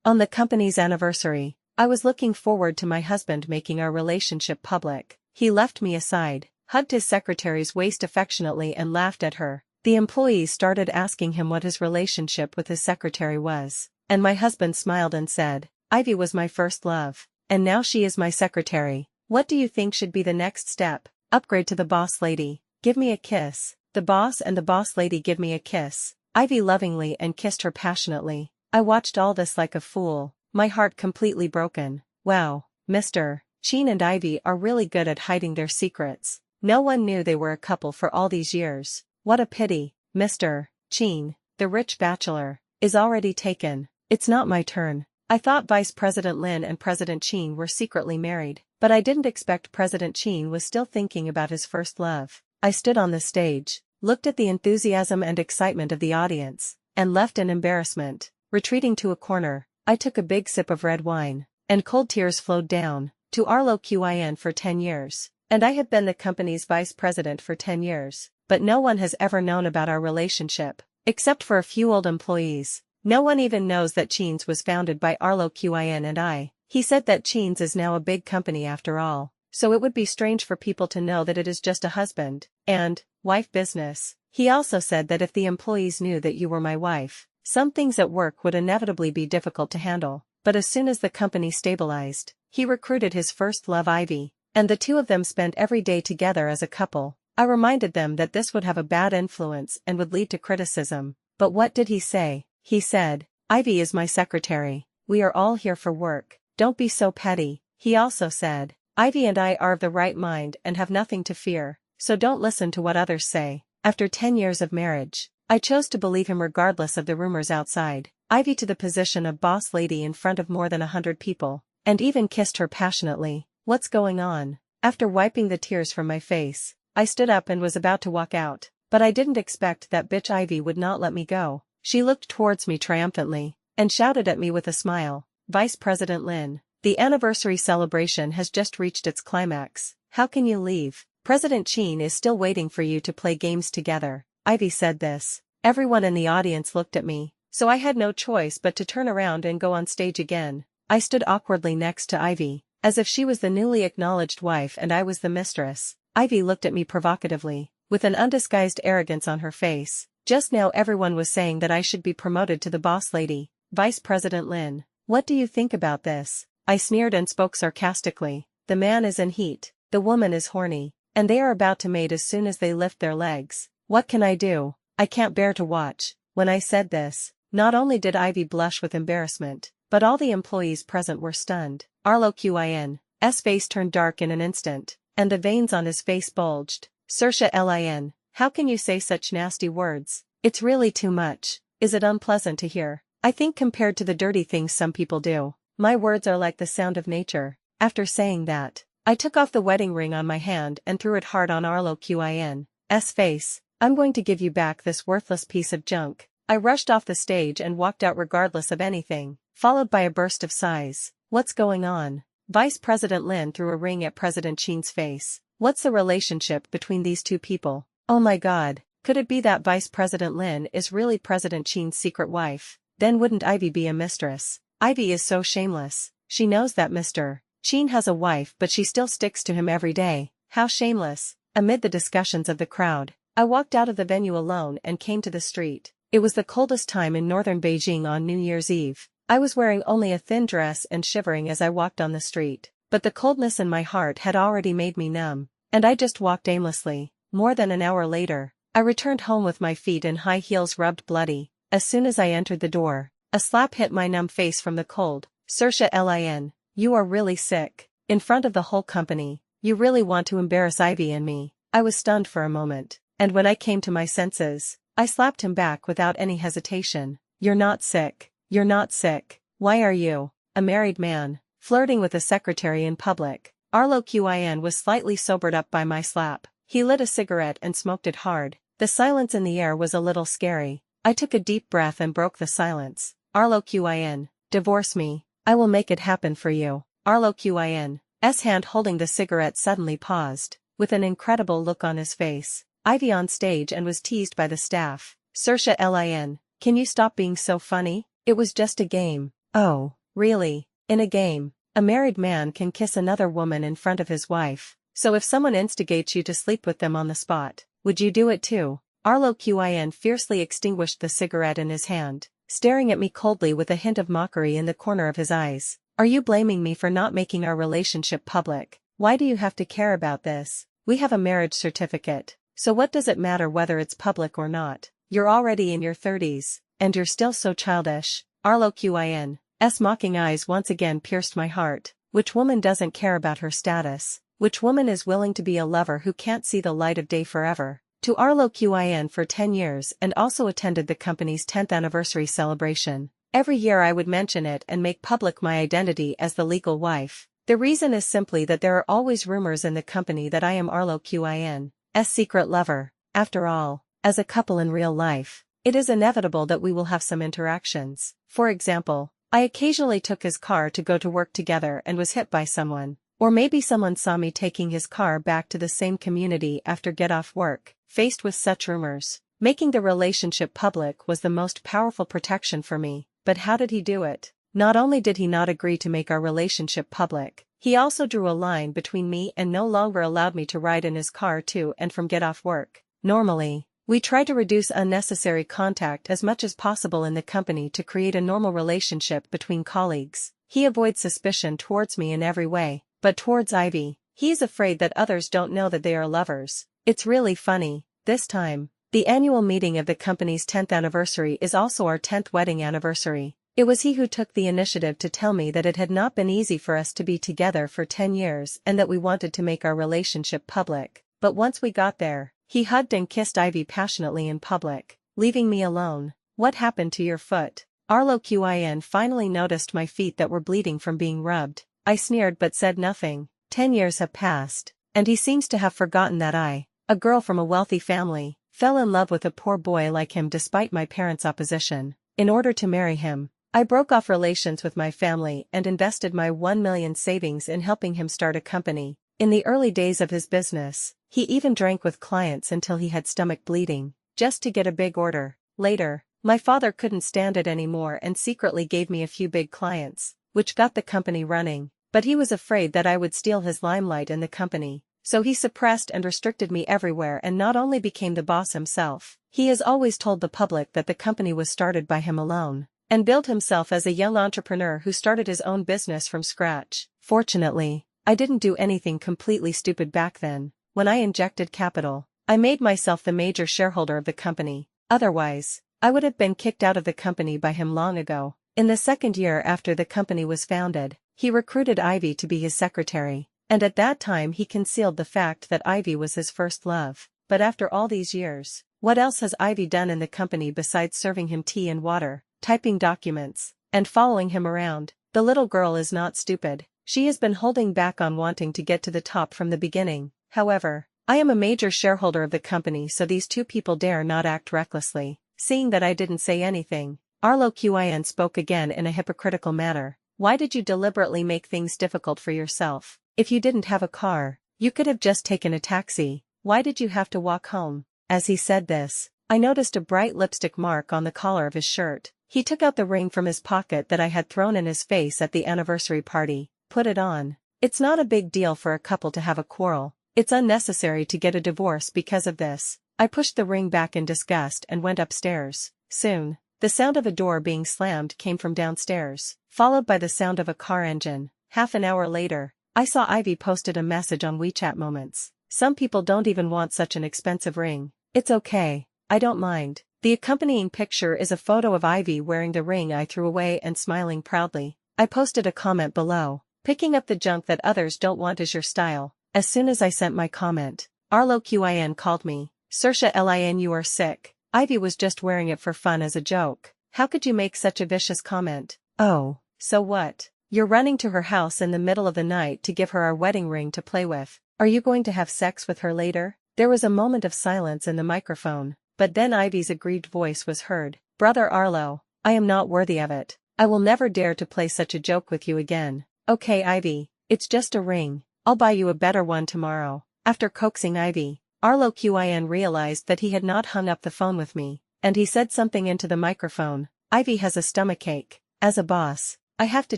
On the company's anniversary, I was looking forward to my husband making our relationship public. He left me aside, hugged his secretary's waist affectionately and laughed at her. The employees started asking him what his relationship with his secretary was, and my husband smiled and said, "Ivy was my first love, and now she is my secretary. What do you think should be the next step? Upgrade to the boss lady. Give me a kiss." The boss and the boss lady give me a kiss. Ivy lovingly and kissed her passionately. I watched all this like a fool, my heart completely broken. Wow, Mr. Sheen and Ivy are really good at hiding their secrets. No one knew they were a couple for all these years. What a pity. Mr. Sheen, the rich bachelor, is already taken. It's not my turn. I thought Vice President Lin and President Sheen were secretly married, but I didn't expect President Sheen was still thinking about his first love. I stood on the stage, looked at the enthusiasm and excitement of the audience, and left in embarrassment. Retreating to a corner, I took a big sip of red wine, and cold tears flowed down. To Arlo Quin for 10 years, and I have been the company's vice president for 10 years, but no one has ever known about our relationship, except for a few old employees. No one even knows that Cheens was founded by Arlo Quin and I. He said that Cheens is now a big company after all, so it would be strange for people to know that it is just a husband and wife business. He also said that if the employees knew that you were my wife, some things at work would inevitably be difficult to handle. But as soon as the company stabilized, he recruited his first love, Ivy, and the two of them spent every day together as a couple. I reminded them that this would have a bad influence and would lead to criticism. But what did he say? He said, "Ivy is my secretary. We are all here for work. Don't be so petty." He also said, "Ivy and I are of the right mind and have nothing to fear, so don't listen to what others say." After 10 years of marriage, I chose to believe him regardless of the rumors outside. Ivy to the position of boss lady in front of more than 100 people, and even kissed her passionately. What's going on? After wiping the tears from my face, I stood up and was about to walk out, but I didn't expect that bitch Ivy would not let me go. She looked towards me triumphantly, and shouted at me with a smile, "Vice President Lin, the anniversary celebration has just reached its climax. How can you leave? President Sheen is still waiting for you to play games together." Ivy said this. Everyone in the audience looked at me, so I had no choice but to turn around and go on stage again. I stood awkwardly next to Ivy, as if she was the newly acknowledged wife and I was the mistress. Ivy looked at me provocatively, with an undisguised arrogance on her face. Just now everyone was saying that I should be promoted to the boss lady. Vice President Lin, what do you think about this? I sneered and spoke sarcastically. The man is in heat, the woman is horny, and they are about to mate as soon as they lift their legs. What can I do? I can't bear to watch. When I said this, not only did Ivy blush with embarrassment, but all the employees present were stunned. Arlo Quin's face turned dark in an instant, and the veins on his face bulged. Saoirse Lin, how can you say such nasty words? It's really too much. Is it unpleasant to hear? I think compared to the dirty things some people do, my words are like the sound of nature. After saying that, I took off the wedding ring on my hand and threw it hard on Arlo Quin's face. "I'm going to give you back this worthless piece of junk." I rushed off the stage and walked out regardless of anything, followed by a burst of sighs. What's going on? Vice President Lin threw a ring at President Sheen's face. What's the relationship between these two people? Oh my god, could it be that Vice President Lin is really President Sheen's secret wife? Then wouldn't Ivy be a mistress? Ivy is so shameless. She knows that Mr. Sheen has a wife but she still sticks to him every day. How shameless. Amid the discussions of the crowd, I walked out of the venue alone and came to the street. It was the coldest time in northern Beijing on New Year's Eve. I was wearing only a thin dress and shivering as I walked on the street, but the coldness in my heart had already made me numb, and I just walked aimlessly. More than an hour later, I returned home with my feet in high heels rubbed bloody. As soon as I entered the door, a slap hit my numb face from the cold. Saoirse Lin, you are really sick. In front of the whole company, you really want to embarrass Ivy and me. I was stunned for a moment, and when I came to my senses, I slapped him back without any hesitation. You're not sick. You're not sick. Why are you, a married man, flirting with a secretary in public? Arlo Quin was slightly sobered up by my slap. He lit a cigarette and smoked it hard. The silence in the air was a little scary. I took a deep breath and broke the silence. Arlo Quin, divorce me. I will make it happen for you. Arlo Quin's hand holding the cigarette suddenly paused, with an incredible look on his face. Ivy on stage and was teased by the staff. Saoirse Lin, can you stop being so funny? It was just a game. Oh, really? In a game, a married man can kiss another woman in front of his wife. So if someone instigates you to sleep with them on the spot, would you do it too? Arlo Quin fiercely extinguished the cigarette in his hand, staring at me coldly with a hint of mockery in the corner of his eyes. Are you blaming me for not making our relationship public? Why do you have to care about this? We have a marriage certificate, so what does it matter whether it's public or not? You're already in your 30s, and you're still so childish. Arlo Quin's mocking eyes once again pierced my heart. Which woman doesn't care about her status? Which woman is willing to be a lover who can't see the light of day forever? To Arlo Quin for 10 years and also attended the company's 10th anniversary celebration. Every year I would mention it and make public my identity as the legal wife. The reason is simply that there are always rumors in the company that I am Arlo Quin's secret lover. After all, as a couple in real life, it is inevitable that we will have some interactions. For example, I occasionally took his car to go to work together and was hit by someone. Or maybe someone saw me taking his car back to the same community after get off work. Faced with such rumors, making the relationship public was the most powerful protection for me. But how did he do it? Not only did he not agree to make our relationship public, he also drew a line between me and no longer allowed me to ride in his car to and from get off work. Normally, we try to reduce unnecessary contact as much as possible in the company to create a normal relationship between colleagues. He avoids suspicion towards me in every way, but towards Ivy, he is afraid that others don't know that they are lovers. It's really funny. This time, the annual meeting of the company's 10th anniversary is also our 10th wedding anniversary. It was he who took the initiative to tell me that it had not been easy for us to be together for 10 years and that we wanted to make our relationship public. But once we got there, he hugged and kissed Ivy passionately in public, leaving me alone. What happened to your foot? Arlo Quin finally noticed my feet that were bleeding from being rubbed. I sneered but said nothing. 10 years have passed, and he seems to have forgotten that I, a girl from a wealthy family, fell in love with a poor boy like him despite my parents' opposition. In order to marry him, I broke off relations with my family and invested my 1 million savings in helping him start a company. In the early days of his business, he even drank with clients until he had stomach bleeding, just to get a big order. Later, my father couldn't stand it anymore and secretly gave me a few big clients, which got the company running, but he was afraid that I would steal his limelight in the company. So he suppressed and restricted me everywhere and not only became the boss himself, he has always told the public that the company was started by him alone, and billed himself as a young entrepreneur who started his own business from scratch. Fortunately, I didn't do anything completely stupid back then. When I injected capital, I made myself the major shareholder of the company. Otherwise, I would have been kicked out of the company by him long ago. In the second year after the company was founded, he recruited Ivy to be his secretary. And at that time he concealed the fact that Ivy was his first love. But after all these years, what else has Ivy done in the company besides serving him tea and water, typing documents, and following him around? The little girl is not stupid. She has been holding back on wanting to get to the top from the beginning. However, I am a major shareholder of the company, so these two people dare not act recklessly. Seeing that I didn't say anything, Arlo Quin spoke again in a hypocritical manner. Why did you deliberately make things difficult for yourself? If you didn't have a car, you could have just taken a taxi. Why did you have to walk home? As he said this, I noticed a bright lipstick mark on the collar of his shirt. He took out the ring from his pocket that I had thrown in his face at the anniversary party. Put it on. It's not a big deal for a couple to have a quarrel. It's unnecessary to get a divorce because of this. I pushed the ring back in disgust and went upstairs. Soon, the sound of a door being slammed came from downstairs, followed by the sound of a car engine. Half an hour later, I saw Ivy posted a message on WeChat Moments. Some people don't even want such an expensive ring. It's okay. I don't mind. The accompanying picture is a photo of Ivy wearing the ring I threw away and smiling proudly. I posted a comment below. Picking up the junk that others don't want is your style. As soon as I sent my comment, Arlo Quin called me. Saoirse Lin, you are sick. Ivy was just wearing it for fun as a joke. How could you make such a vicious comment? Oh, so what? You're running to her house in the middle of the night to give her our wedding ring to play with. Are you going to have sex with her later? There was a moment of silence in the microphone, but then Ivy's aggrieved voice was heard. Brother Arlo, I am not worthy of it. I will never dare to play such a joke with you again. Okay Ivy, it's just a ring. I'll buy you a better one tomorrow. After coaxing Ivy, Arlo Quin realized that he had not hung up the phone with me, and he said something into the microphone. Ivy has a stomachache. As a boss, I have to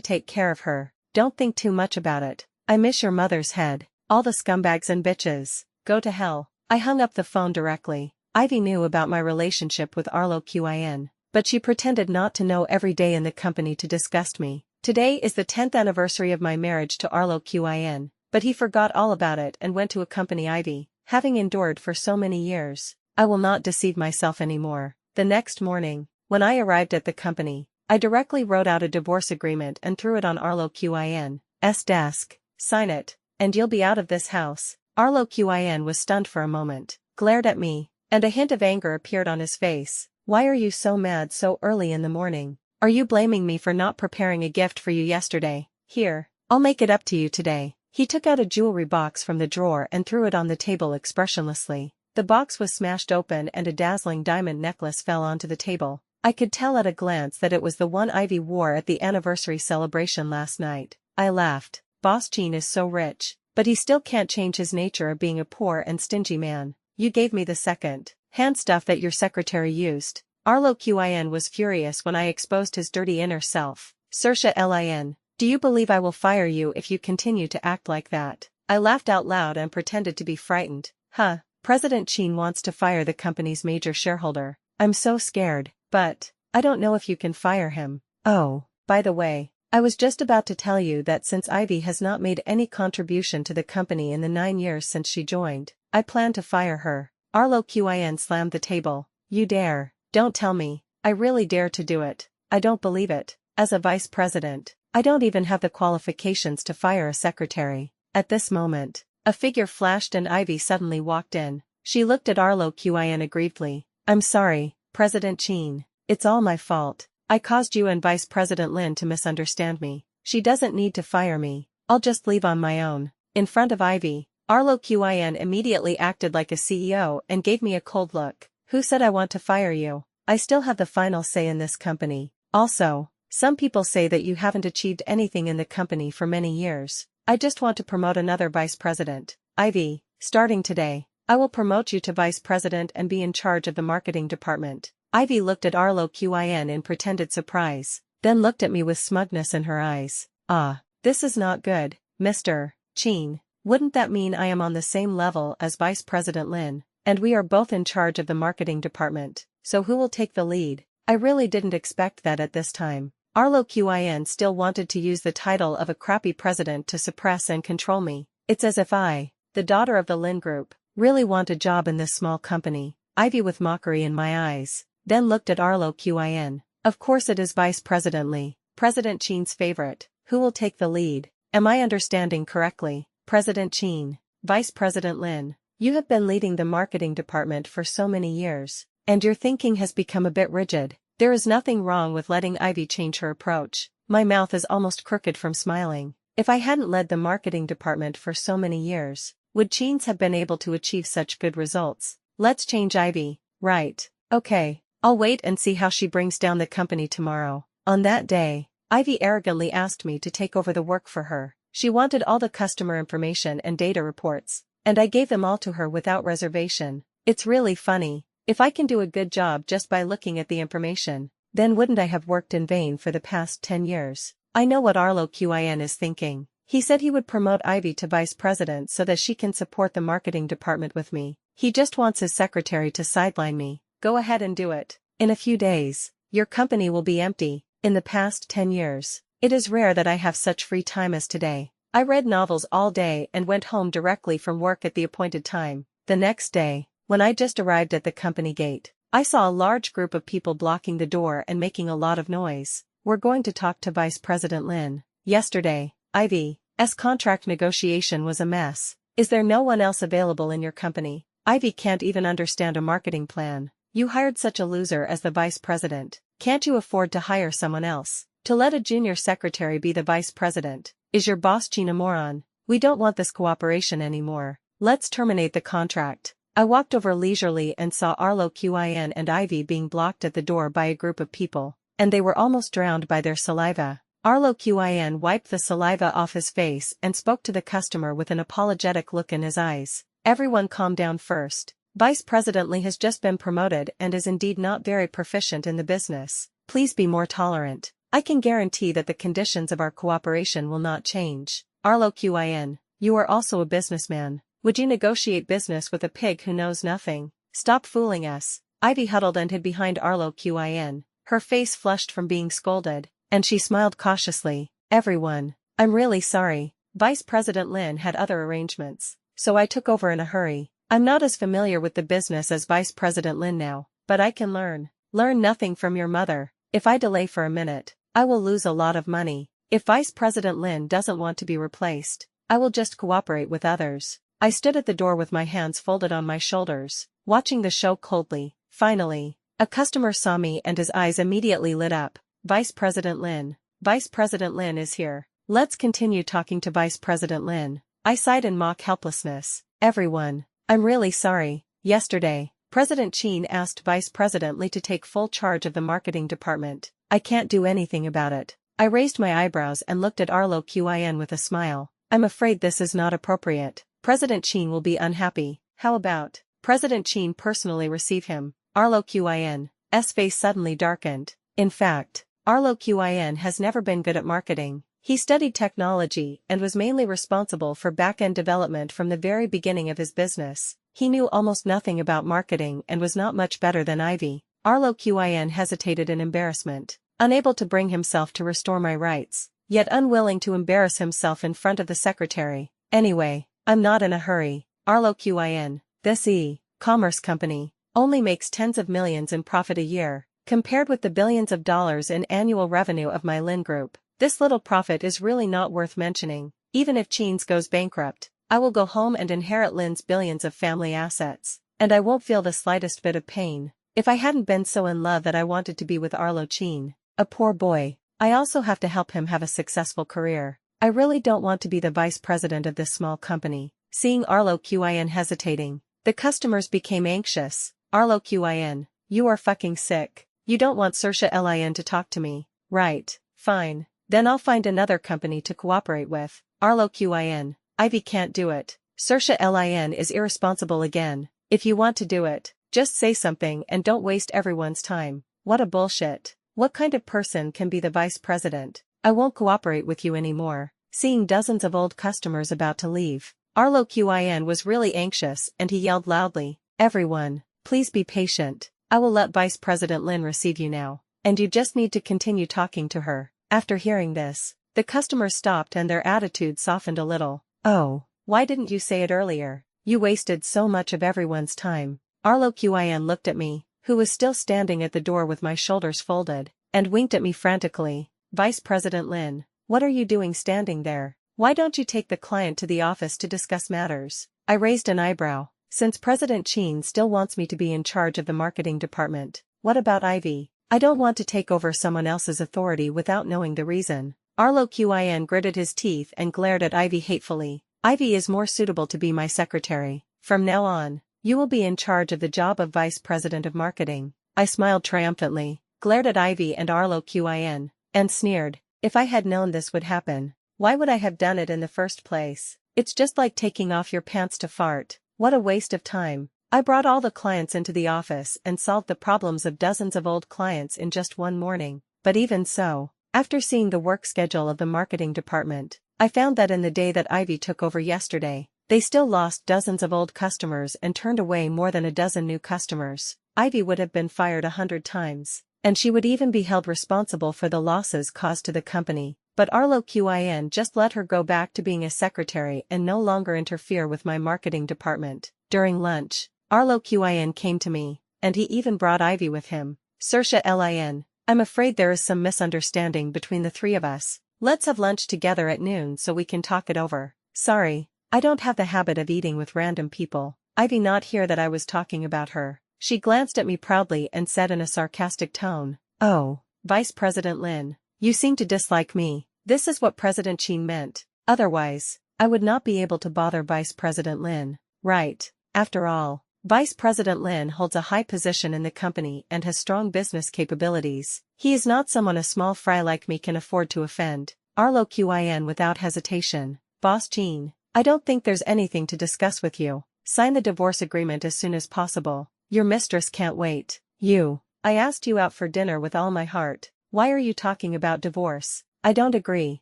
take care of her. Don't think too much about it. I miss your mother's head. All the scumbags and bitches. Go to hell. I hung up the phone directly. Ivy knew about my relationship with Arlo Quin, but she pretended not to know every day in the company to disgust me. Today is the 10th anniversary of my marriage to Arlo Quin, but he forgot all about it and went to accompany Ivy, having endured for so many years. I will not deceive myself anymore. The next morning, when I arrived at the company, I directly wrote out a divorce agreement and threw it on Arlo Quin's desk. Sign it, and you'll be out of this house. Arlo Quin was stunned for a moment, glared at me, and a hint of anger appeared on his face. Why are you so mad so early in the morning? Are you blaming me for not preparing a gift for you yesterday? Here, I'll make it up to you today. He took out a jewelry box from the drawer and threw it on the table expressionlessly. The box was smashed open and a dazzling diamond necklace fell onto the table. I could tell at a glance that it was the one Ivy wore at the anniversary celebration last night. I laughed. Boss Gene is so rich, but he still can't change his nature of being a poor and stingy man. You gave me the second-hand stuff that your secretary used. Arlo Quin was furious when I exposed his dirty inner self. Saoirse Lin, do you believe I will fire you if you continue to act like that? I laughed out loud and pretended to be frightened. Huh, President Gene wants to fire the company's major shareholder. I'm so scared, but I don't know if you can fire him. Oh, by the way, I was just about to tell you that since Ivy has not made any contribution to the company in the 9 years since she joined, I plan to fire her. Arlo Quin slammed the table. You dare. Don't tell me. I really dare to do it. I don't believe it. As a vice president, I don't even have the qualifications to fire a secretary. At this moment, a figure flashed and Ivy suddenly walked in. She looked at Arlo Quin aggrievedly. I'm sorry, President Gene. It's all my fault. I caused you and Vice President Lin to misunderstand me. She doesn't need to fire me. I'll just leave on my own. In front of Ivy, Arlo Quin immediately acted like a CEO and gave me a cold look. Who said I want to fire you? I still have the final say in this company. Also, some people say that you haven't achieved anything in the company for many years. I just want to promote another vice president. Ivy, starting today, I will promote you to vice president and be in charge of the marketing department. Ivy looked at Arlo Quin in pretended surprise, then looked at me with smugness in her eyes. Ah, this is not good, Mr. Gene. Wouldn't that mean I am on the same level as Vice President Lin, and we are both in charge of the marketing department, so who will take the lead? I really didn't expect that at this time. Arlo Quin still wanted to use the title of a crappy president to suppress and control me. It's as if I, the daughter of the Lin Group, really want a job in this small company. Ivy with mockery in my eyes, then looked at Arlo Quin. Of course it is Vice President Lee, President Gene's favorite. Who will take the lead? Am I understanding correctly? President Gene, Vice President Lin, you have been leading the marketing department for so many years, and your thinking has become a bit rigid. There is nothing wrong with letting Ivy change her approach. My mouth is almost crooked from smiling. If I hadn't led the marketing department for so many years, would Gene's have been able to achieve such good results? Let's change Ivy, right? Okay. I'll wait and see how she brings down the company tomorrow. On that day, Ivy arrogantly asked me to take over the work for her. She wanted all the customer information and data reports, and I gave them all to her without reservation. It's really funny. If I can do a good job just by looking at the information, then wouldn't I have worked in vain for the past 10 years? I know what Arlo Quin is thinking. He said he would promote Ivy to vice president so that she can support the marketing department with me. He just wants his secretary to sideline me. Go ahead and do it. In a few days, your company will be empty. In the past 10 years, it is rare that I have such free time as today. I read novels all day and went home directly from work at the appointed time. The next day, when I just arrived at the company gate, I saw a large group of people blocking the door and making a lot of noise. We're going to talk to Vice President Lin. Yesterday, Ivy's contract negotiation was a mess. Is there no one else available in your company? Ivy can't even understand a marketing plan. You hired such a loser as the vice president. Can't you afford to hire someone else? To let a junior secretary be the vice president? Is your boss Gene a moron? We don't want this cooperation anymore. Let's terminate the contract. I walked over leisurely and saw Arlo Quin and Ivy being blocked at the door by a group of people, and they were almost drowned by their saliva. Arlo Quin wiped the saliva off his face and spoke to the customer with an apologetic look in his eyes. Everyone calm down first. Vice President Lee has just been promoted and is indeed not very proficient in the business. Please be more tolerant. I can guarantee that the conditions of our cooperation will not change. Arlo Quin, you are also a businessman. Would you negotiate business with a pig who knows nothing? Stop fooling us. Ivy huddled and hid behind Arlo Quin, her face flushed from being scolded, and she smiled cautiously. Everyone, I'm really sorry. Vice President Lin had other arrangements, so I took over in a hurry. I'm not as familiar with the business as Vice President Lin now, but I can learn. Learn nothing from your mother. If I delay for a minute, I will lose a lot of money. If Vice President Lin doesn't want to be replaced, I will just cooperate with others. I stood at the door with my hands folded on my shoulders, watching the show coldly. Finally, a customer saw me and his eyes immediately lit up. Vice President Lin. Vice President Lin is here. Let's continue talking to Vice President Lin. I sighed in mock helplessness. Everyone, I'm really sorry. Yesterday, President Qin asked Vice President Li to take full charge of the marketing department. I can't do anything about it. I raised my eyebrows and looked at Arlo Quin with a smile. I'm afraid this is not appropriate. President Qin will be unhappy. How about President Qin personally receive him? Arlo Quin's face suddenly darkened. In fact, Arlo Quin has never been good at marketing. He studied technology and was mainly responsible for back-end development from the very beginning of his business. He knew almost nothing about marketing and was not much better than Ivy. Arlo Quin hesitated in embarrassment, unable to bring himself to restore my rights, yet unwilling to embarrass himself in front of the secretary. Anyway, I'm not in a hurry. Arlo Quin, this e-commerce company, only makes tens of millions in profit a year, compared with the billions of dollars in annual revenue of my Lin Group. This little profit is really not worth mentioning. Even if Qin's goes bankrupt, I will go home and inherit Lin's billions of family assets, and I won't feel the slightest bit of pain. If I hadn't been so in love that I wanted to be with Arlo Qin, a poor boy, I also have to help him have a successful career. I really don't want to be the vice president of this small company. Seeing Arlo Quin hesitating, the customers became anxious. Arlo Quin, you are fucking sick. You don't want Saoirse Lin to talk to me, right? Fine. Then I'll find another company to cooperate with. Arlo Quin, Ivy can't do it. Saoirse Lin is irresponsible again. If you want to do it, just say something and don't waste everyone's time. What a bullshit. What kind of person can be the vice president? I won't cooperate with you anymore. Seeing dozens of old customers about to leave, Arlo Quin was really anxious and he yelled loudly, everyone, please be patient. I will let Vice President Lin receive you now, and you just need to continue talking to her. After hearing this, the customers stopped and their attitude softened a little. Oh, why didn't you say it earlier? You wasted so much of everyone's time. Arlo Quin looked at me, who was still standing at the door with my shoulders folded, and winked at me frantically. Vice President Lin, what are you doing standing there? Why don't you take the client to the office to discuss matters? I raised an eyebrow. Since President Qin still wants me to be in charge of the marketing department, what about Ivy? I don't want to take over someone else's authority without knowing the reason. Arlo Quin gritted his teeth and glared at Ivy hatefully. Ivy is more suitable to be my secretary. From now on, you will be in charge of the job of vice president of marketing. I smiled triumphantly, glared at Ivy and Arlo Quin, and sneered. If I had known this would happen, why would I have done it in the first place? It's just like taking off your pants to fart. What a waste of time. I brought all the clients into the office and solved the problems of dozens of old clients in just one morning. But even so, after seeing the work schedule of the marketing department, I found that in the day that Ivy took over yesterday, they still lost dozens of old customers and turned away more than a dozen new customers. Ivy would have been fired 100 times, and she would even be held responsible for the losses caused to the company. But Arlo Quin just let her go back to being a secretary and no longer interfere with my marketing department. During lunch, Arlo Quin came to me, and he even brought Ivy with him. Saoirse Lin, I'm afraid there is some misunderstanding between the three of us. Let's have lunch together at noon so we can talk it over. Sorry, I don't have the habit of eating with random people. Ivy not hear that I was talking about her. She glanced at me proudly and said in a sarcastic tone, oh, Vice President Lin, you seem to dislike me. This is what President Qin meant. Otherwise, I would not be able to bother Vice President Lin. Right. After all, Vice President Lin holds a high position in the company and has strong business capabilities. He is not someone a small fry like me can afford to offend. Arlo Quin without hesitation. Boss Qin, I don't think there's anything to discuss with you. Sign the divorce agreement as soon as possible. Your mistress can't wait. I asked you out for dinner with all my heart. Why are you talking about divorce? I don't agree.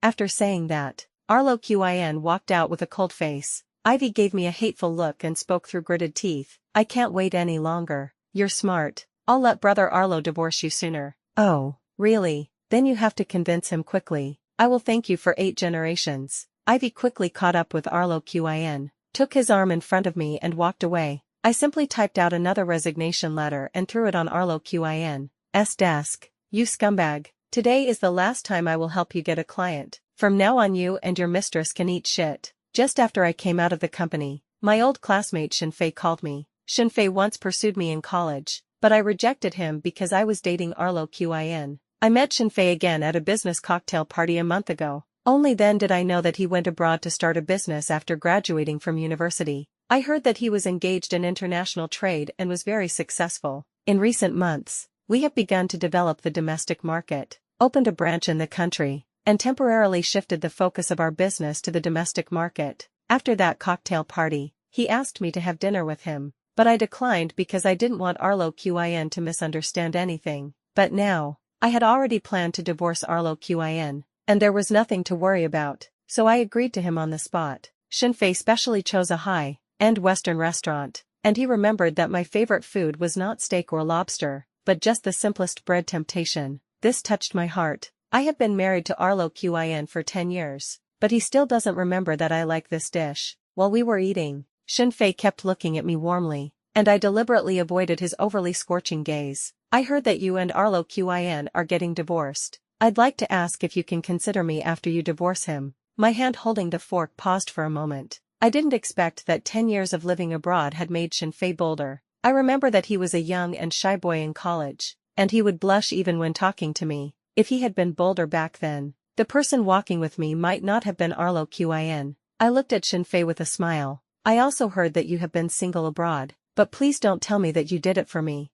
After saying that, Arlo Quin walked out with a cold face. Ivy gave me a hateful look and spoke through gritted teeth. I can't wait any longer. You're smart. I'll let Brother Arlo divorce you sooner. Oh, really? Then you have to convince him quickly. I will thank you for 8 generations. Ivy quickly caught up with Arlo Quin, took his arm in front of me and walked away. I simply typed out another resignation letter and threw it on Arlo Quin's desk. You scumbag. Today is the last time I will help you get a client. From now on you and your mistress can eat shit. Just after I came out of the company, my old classmate Shinfei called me. Shinfei once pursued me in college, but I rejected him because I was dating Arlo Quin. I met Shinfei again at a business cocktail party a month ago. Only then did I know that he went abroad to start a business after graduating from university. I heard that he was engaged in international trade and was very successful. In recent months, we have begun to develop the domestic market, opened a branch in the country, and temporarily shifted the focus of our business to the domestic market. After that cocktail party, he asked me to have dinner with him, but I declined because I didn't want Arlo Quin to misunderstand anything. But now, I had already planned to divorce Arlo Quin, and there was nothing to worry about, so I agreed to him on the spot. Shinfei specially chose a high-end Western restaurant, and he remembered that my favorite food was not steak or lobster, but just the simplest bread temptation. This touched my heart. I have been married to Arlo Quin for 10 years, but he still doesn't remember that I like this dish. While we were eating, Shinfei kept looking at me warmly, and I deliberately avoided his overly scorching gaze. I heard that you and Arlo Quin are getting divorced. I'd like to ask if you can consider me after you divorce him. My hand holding the fork paused for a moment. I didn't expect that 10 years of living abroad had made Shinfei bolder. I remember that he was a young and shy boy in college, and he would blush even when talking to me. If he had been bolder back then, the person walking with me might not have been Arlo Quin. I looked at Shinfei with a smile. I also heard that you have been single abroad, but please don't tell me that you did it for me.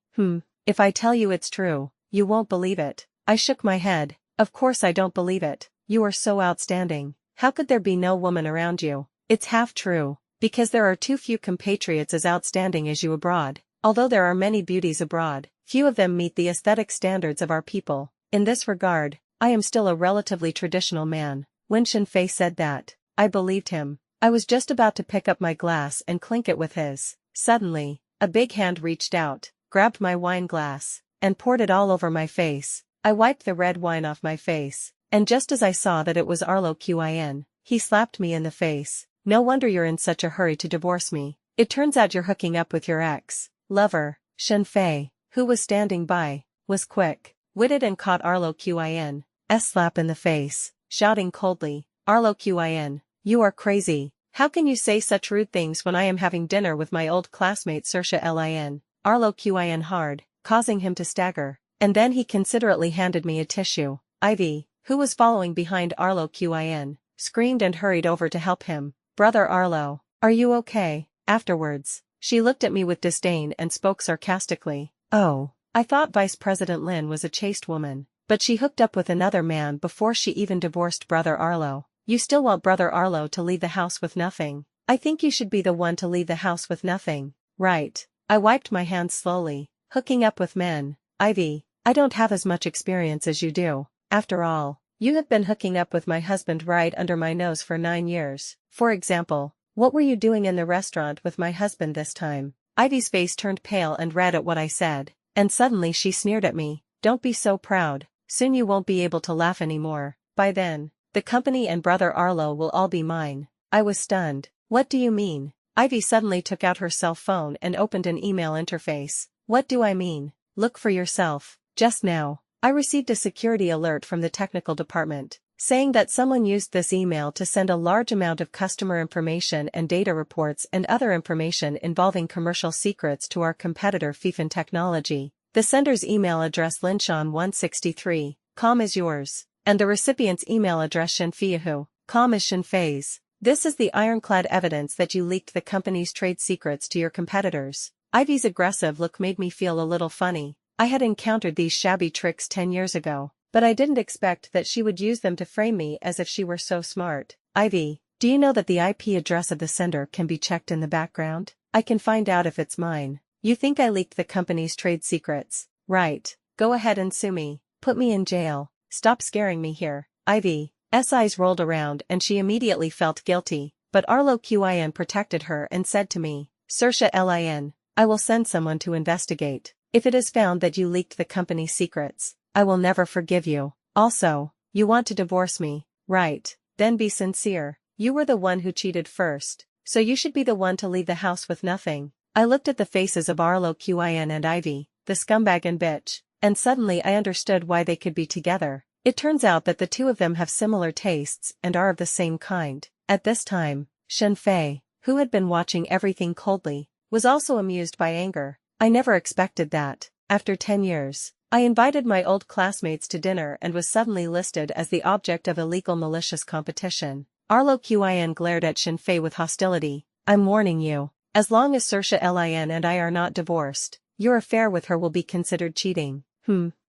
If I tell you it's true, you won't believe it. I shook my head. Of course I don't believe it. You are so outstanding. How could there be no woman around you? It's half true, because there are too few compatriots as outstanding as you abroad. Although there are many beauties abroad, few of them meet the aesthetic standards of our people. In this regard, I am still a relatively traditional man. When Shinfei said that, I believed him. I was just about to pick up my glass and clink it with his. Suddenly, a big hand reached out, grabbed my wine glass, and poured it all over my face. I wiped the red wine off my face, and just as I saw that it was Arlo Quin, he slapped me in the face. No wonder you're in such a hurry to divorce me. It turns out you're hooking up with your ex-lover. Shinfei, who was standing by, was quick-witted and caught Arlo Quin's slap in the face, shouting coldly, Arlo Quin, you are crazy. How can you say such rude things when I am having dinner with my old classmate Saoirse Lin? Arlo Quin hard, causing him to stagger. And then he considerately handed me a tissue. Ivy, who was following behind Arlo Quin, screamed and hurried over to help him. Brother Arlo, are you okay? Afterwards, she looked at me with disdain and spoke sarcastically. Oh, I thought Vice President Lin was a chaste woman, but she hooked up with another man before she even divorced Brother Arlo. You still want Brother Arlo to leave the house with nothing? I think you should be the one to leave the house with nothing. Right. I wiped my hands slowly. Hooking up with men. Ivy, I don't have as much experience as you do. After all, you have been hooking up with my husband right under my nose for 9 years. For example, what were you doing in the restaurant with my husband this time? Ivy's face turned pale and red at what I said, and suddenly she sneered at me. Don't be so proud. Soon you won't be able to laugh anymore. By then, the company and Brother Arlo will all be mine. I was stunned. What do you mean? Ivy suddenly took out her cell phone and opened an email interface. What do I mean? Look for yourself. Just now, I received a security alert from the technical department, saying that someone used this email to send a large amount of customer information and data reports and other information involving commercial secrets to our competitor Fifan Technology. The sender's email address Linshan163, com is yours, and the recipient's email address Shinfeihu, com is Shinfei's. This is the ironclad evidence that you leaked the company's trade secrets to your competitors. Ivy's aggressive look made me feel a little funny. I had encountered these shabby tricks 10 years ago, but I didn't expect that she would use them to frame me as if she were so smart. Ivy, do you know that the IP address of the sender can be checked in the background? I can find out if it's mine. You think I leaked the company's trade secrets, right? Go ahead and sue me. Put me in jail. Stop scaring me here. Ivy's eyes rolled around and she immediately felt guilty, but Arlo Quin protected her and said to me, Saoirse Lin, I will send someone to investigate. If it is found that you leaked the company's secrets, I will never forgive you. Also, you want to divorce me, right? Then be sincere. You were the one who cheated first, so you should be the one to leave the house with nothing. I looked at the faces of Arlo Quin and Ivy, the scumbag and bitch, and suddenly I understood why they could be together. It turns out that the two of them have similar tastes and are of the same kind. At this time, Shen Fei, who had been watching everything coldly, was also amused by anger. I never expected that. After 10 years, I invited my old classmates to dinner and was suddenly listed as the object of illegal malicious competition. Arlo Quin glared at Shen Fei with hostility. I'm warning you, as long as Saoirse Lin and I are not divorced, your affair with her will be considered cheating.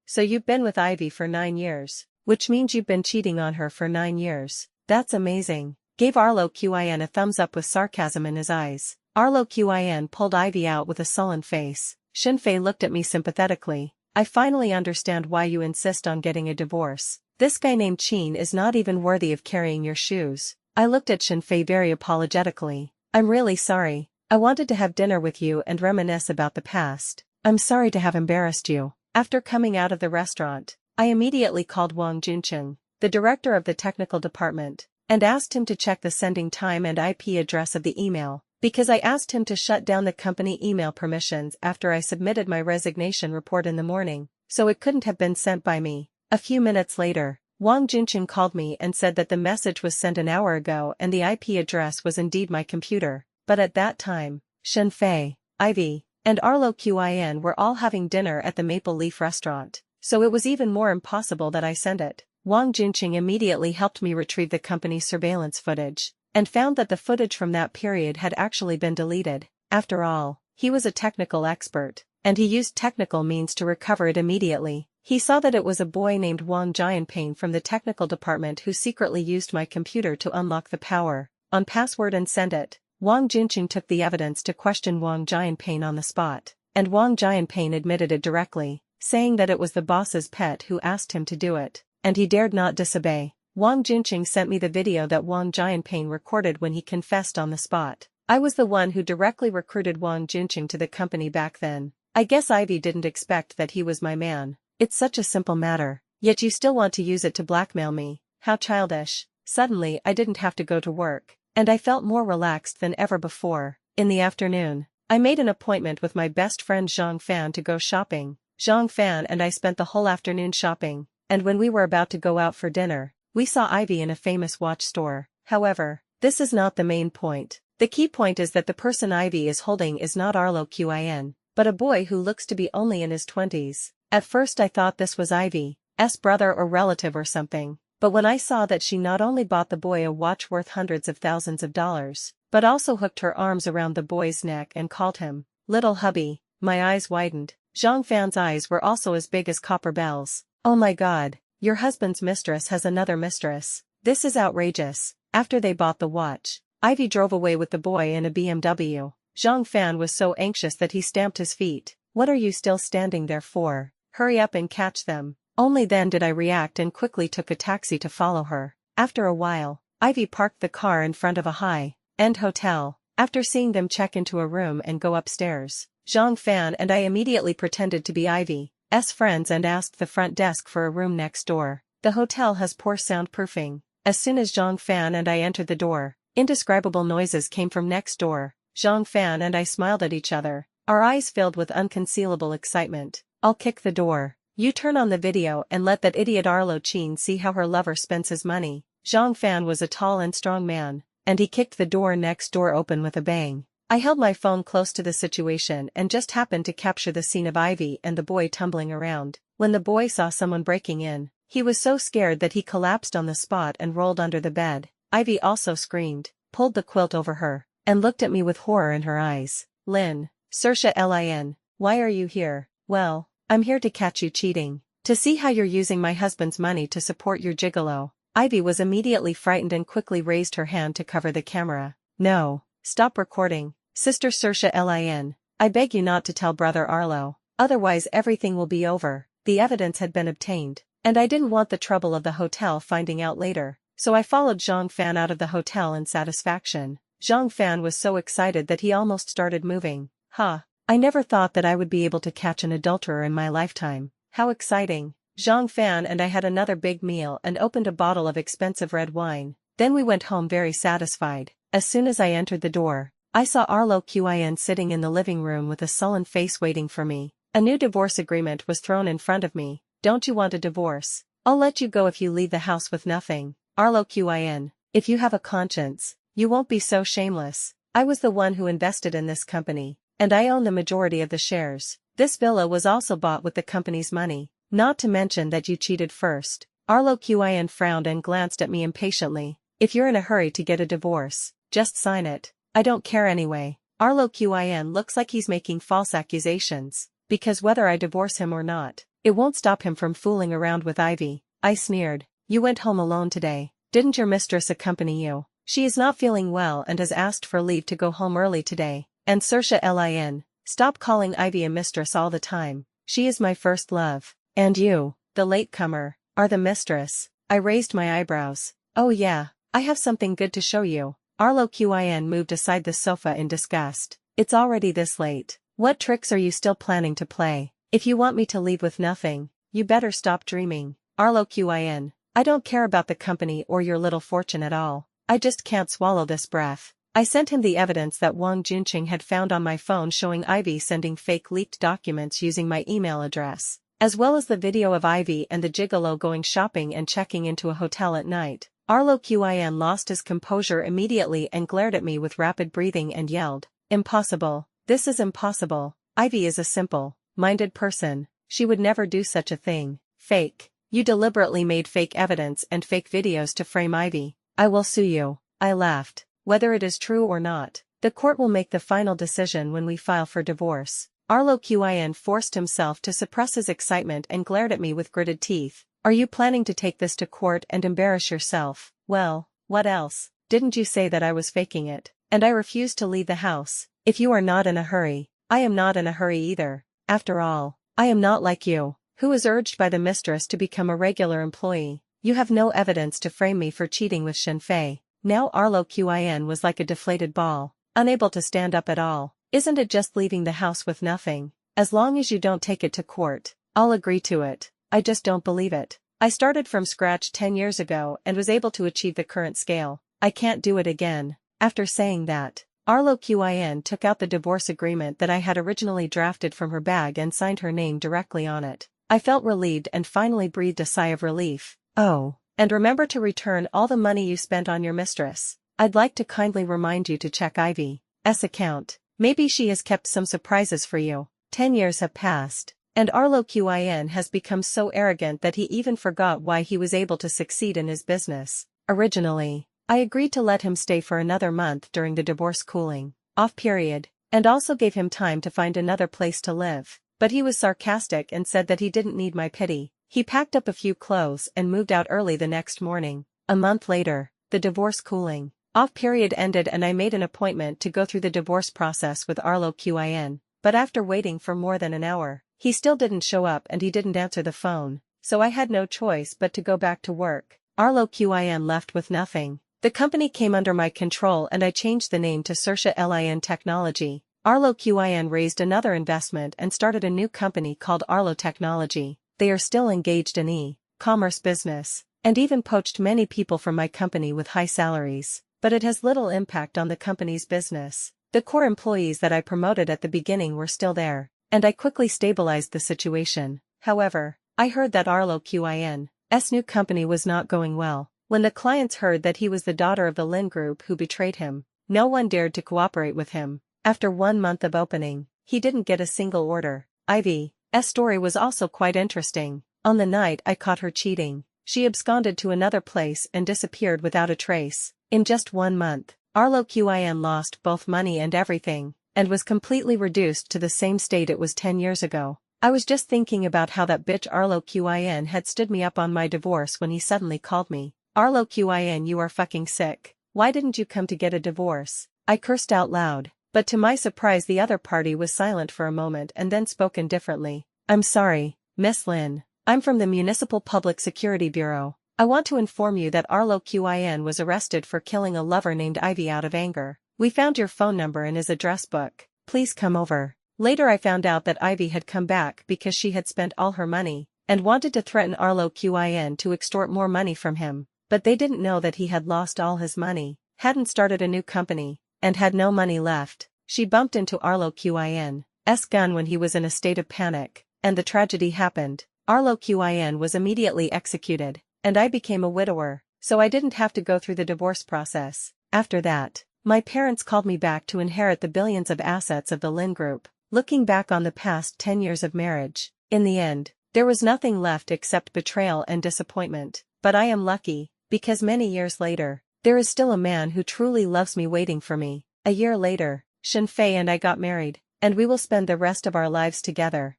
So you've been with Ivy for 9 years, which means you've been cheating on her for 9 years. That's amazing. Gave Arlo Quin a thumbs up with sarcasm in his eyes. Arlo Quin pulled Ivy out with a sullen face. Shen Fei looked at me sympathetically. I finally understand why you insist on getting a divorce. This guy named Qin is not even worthy of carrying your shoes. I looked at Shen Fei very apologetically. I'm really sorry. I wanted to have dinner with you and reminisce about the past. I'm sorry to have embarrassed you. After coming out of the restaurant, I immediately called Wang Juncheng, the director of the technical department, and asked him to check the sending time and IP address of the email, because I asked him to shut down the company email permissions after I submitted my resignation report in the morning, so it couldn't have been sent by me. A few minutes later, Wang Juncheng called me and said that the message was sent an hour ago and the IP address was indeed my computer, but at that time, Shen Fei, Ivy, and Arlo Quin were all having dinner at the Maple Leaf restaurant, so it was even more impossible that I send it. Wang Juncheng immediately helped me retrieve the company's surveillance footage, and found that the footage from that period had actually been deleted. After all, he was a technical expert, and he used technical means to recover it immediately. He saw that it was a boy named Wang Jianping from the technical department who secretly used my computer to unlock the power on password and send it. Wang Juncheng took the evidence to question Wang Jianping on the spot, and Wang Jianping admitted it directly, saying that it was the boss's pet who asked him to do it, and he dared not disobey. Wang Juncheng sent me the video that Wang Jianping recorded when he confessed on the spot. I was the one who directly recruited Wang Juncheng to the company back then. I guess Ivy didn't expect that he was my man. It's such a simple matter, yet you still want to use it to blackmail me. How childish. Suddenly I didn't have to go to work, and I felt more relaxed than ever before. In the afternoon, I made an appointment with my best friend Zhang Fan to go shopping. Zhang Fan and I spent the whole afternoon shopping, and when we were about to go out for dinner, we saw Ivy in a famous watch store. However, this is not the main point. The key point is that the person Ivy is holding is not Arlo Quin, but a boy who looks to be only in his 20s. At first I thought this was Ivy's brother or relative or something, but when I saw that she not only bought the boy a watch worth hundreds of thousands of dollars, but also hooked her arms around the boy's neck and called him little hubby, my eyes widened. Zhang Fan's eyes were also as big as copper bells. Oh my god, your husband's mistress has another mistress. This is outrageous. After they bought the watch, Ivy drove away with the boy in a BMW. Zhang Fan was so anxious that he stamped his feet. What are you still standing there for? Hurry up and catch them. Only then did I react and quickly took a taxi to follow her. After a while, Ivy parked the car in front of a high-end hotel. After seeing them check into a room and go upstairs, Zhang Fan and I immediately pretended to be Ivy's friends and asked the front desk for a room next door. The hotel has poor soundproofing. As soon as Zhang Fan and I entered the door, indescribable noises came from next door. Zhang Fan and I smiled at each other, our eyes filled with unconcealable excitement. I'll kick the door. You turn on the video and let that idiot Arlo Qin see how her lover spends his money. Zhang Fan was a tall and strong man, and he kicked the door next door open with a bang. I held my phone close to the situation and just happened to capture the scene of Ivy and the boy tumbling around. When the boy saw someone breaking in, he was so scared that he collapsed on the spot and rolled under the bed. Ivy also screamed, pulled the quilt over her, and looked at me with horror in her eyes. Saoirse Lin, why are you here? Well, I'm here to catch you cheating. To see how you're using my husband's money to support your gigolo. Ivy was immediately frightened and quickly raised her hand to cover the camera. No, stop recording. Sister Saoirse Lin, I beg you not to tell brother Arlo, otherwise everything will be over. the evidence had been obtained, and I didn't want the trouble of the hotel finding out later, so I followed Zhang Fan out of the hotel in satisfaction. Zhang Fan was so excited that he almost started moving. I never thought that I would be able to catch an adulterer in my lifetime. How exciting. Zhang Fan and I had another big meal and opened a bottle of expensive red wine. Then we went home very satisfied. As soon as I entered the door, I saw Arlo Qin sitting in the living room with a sullen face waiting for me. A new divorce agreement was thrown in front of me. Don't you want a divorce? I'll let you go if you leave the house with nothing. Arlo Qin, if you have a conscience, you won't be so shameless. I was the one who invested in this company, and I own the majority of the shares. This villa was also bought with the company's money, not to mention that you cheated first. Arlo Qin frowned and glanced at me impatiently. If you're in a hurry to get a divorce, just sign it. I don't care anyway. Arlo Qin looks like he's making false accusations, because whether I divorce him or not, it won't stop him from fooling around with Ivy. I sneered. You went home alone today. Didn't your mistress accompany you? She is not feeling well and has asked for leave to go home early today. And Saoirse Lin, stop calling Ivy a mistress all the time. She is my first love. And you, the latecomer, are the mistress. I raised my eyebrows. Oh yeah, I have something good to show you. Arlo Qin moved aside the sofa in disgust. It's already this late. What tricks are you still planning to play? If you want me to leave with nothing, you better stop dreaming. Arlo Qin, I don't care about the company or your little fortune at all. I just can't swallow this breath. I sent him the evidence that Wang Junqing had found on my phone showing Ivy sending fake leaked documents using my email address, as well as the video of Ivy and the gigolo going shopping and checking into a hotel at night. Arlo Qin lost his composure immediately and glared at me with rapid breathing and yelled, "Impossible. This is impossible. Ivy is a simple-minded person. She would never do such a thing. Fake. You deliberately made fake evidence and fake videos to frame Ivy. I will sue you." I laughed. Whether it is true or not, the court will make the final decision when we file for divorce. Arlo Qin forced himself to suppress his excitement and glared at me with gritted teeth. Are you planning to take this to court and embarrass yourself? Well, what else? Didn't you say that I was faking it? And I refused to leave the house. If you are not in a hurry, I am not in a hurry either. After all, I am not like you, who is urged by the mistress to become a regular employee. You have no evidence to frame me for cheating with Shenfei. Now Arlo Qin was like a deflated ball, unable to stand up at all. Isn't it just leaving the house with nothing? As long as you don't take it to court, I'll agree to it. I just don't believe it. I started from scratch 10 years ago and was able to achieve the current scale. I can't do it again. After saying that, Arlo Qin took out the divorce agreement that I had originally drafted from her bag and signed her name directly on it. I felt relieved and finally breathed a sigh of relief. Oh. And remember to return all the money you spent on your mistress. I'd like to kindly remind you to check Ivy's account. Maybe she has kept some surprises for you. 10 years have passed, and Arlo Qin has become so arrogant that he even forgot why he was able to succeed in his business. Originally, I agreed to let him stay for another month during the divorce cooling off period, and also gave him time to find another place to live. But he was sarcastic and said that he didn't need my pity. He packed up a few clothes and moved out early the next morning. A month later, the divorce cooling off period ended and I made an appointment to go through the divorce process with Arlo Qin. But after waiting for more than an hour, he still didn't show up and he didn't answer the phone, so I had no choice but to go back to work. Arlo Qin left with nothing. The company came under my control and I changed the name to Saoirse Lin Technology. Arlo Qin raised another investment and started a new company called Arlo Technology. They are still engaged in e-commerce business, and even poached many people from my company with high salaries, but it has little impact on the company's business. The core employees that I promoted at the beginning were still there, and I quickly stabilized the situation. However, I heard that Arlo Qin's new company was not going well. When the clients heard that he was the daughter of the Lin Group who betrayed him, no one dared to cooperate with him. After 1 month of opening, he didn't get a single order. Ivy's story was also quite interesting. On the night I caught her cheating, she absconded to another place and disappeared without a trace. In just 1 month, Arlo Qin lost both money and everything, and was completely reduced to the same state it was 10 years ago. I was just thinking about how that bitch Arlo Qin had stood me up on my divorce when he suddenly called me. Arlo Qin, you are fucking sick. Why didn't you come to get a divorce? I cursed out loud. But to my surprise the other party was silent for a moment and then spoke indifferently. I'm sorry, Miss Lin. I'm from the Municipal Public Security Bureau. I want to inform you that Arlo Quin was arrested for killing a lover named Ivy out of anger. We found your phone number in his address book. Please come over. Later I found out that Ivy had come back because she had spent all her money, and wanted to threaten Arlo Quin to extort more money from him, but they didn't know that he had lost all his money, hadn't started a new company, and had no money left. She bumped into Arlo Quin's gun when he was in a state of panic, and the tragedy happened. Arlo Quin was immediately executed, and I became a widower, so I didn't have to go through the divorce process. After that, my parents called me back to inherit the billions of assets of the Lin Group. Looking back on the past 10 years of marriage, in the end, there was nothing left except betrayal and disappointment. But I am lucky, because many years later, there is still a man who truly loves me waiting for me. A year later, Shenfei and I got married, and we will spend the rest of our lives together.